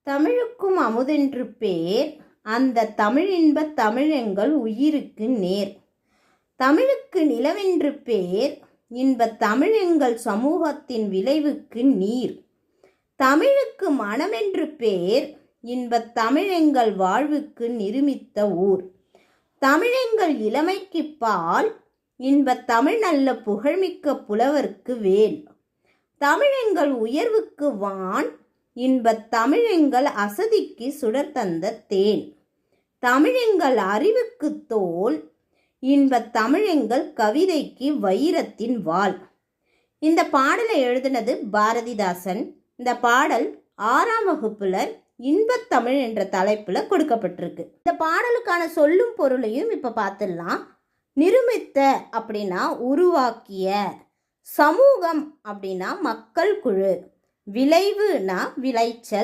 தமிழுக்கும் அமுதென்று பேர், அந்த தமிழின்பத் தமிழெங்கள் உயிருக்கு நேர். தமிழுக்கு நிலவென்று பேர், இன்பத் தமிழெங்கள் சமூகத்தின் விளைவுக்கு நீர். தமிழுக்கு மனமென்று பேர், இன்பத் தமிழெங்கள் வாழ்வுக்கு நிருமித்த ஊர். தமிழெங்கள் இளமைக்கு பால், இன்பத் தமிழ் நல்ல புகழ்மிக்க புலவர்க்கு வேல். தமிழெங்கள் உயர்வுக்கு வான், இன்பத் தமிழெங்கள் அசதிக்கு சுடர் தந்த தேன். தமிழெங்கள் அறிவுக்கு தோல், இன்பத் தமிழெங்கள் கவிதைக்கு வைரத்தின் வாள். இந்த பாடலை எழுதினது பாரதிதாசன். இந்த பாடல் 6ஆம் வகுப்புல இன்பத் தமிழ் என்ற தலைப்புல கொடுக்கப்பட்டிருக்கு. இந்த பாடலுக்கான சொல்லும் பொருளையும் இப்ப பார்த்துடலாம். நிருமித்த அப்படின்னா உருவாக்கிய, சமூகம் அப்படின்னா மக்கள் குழு, விளைவுனா விளைச்சல்,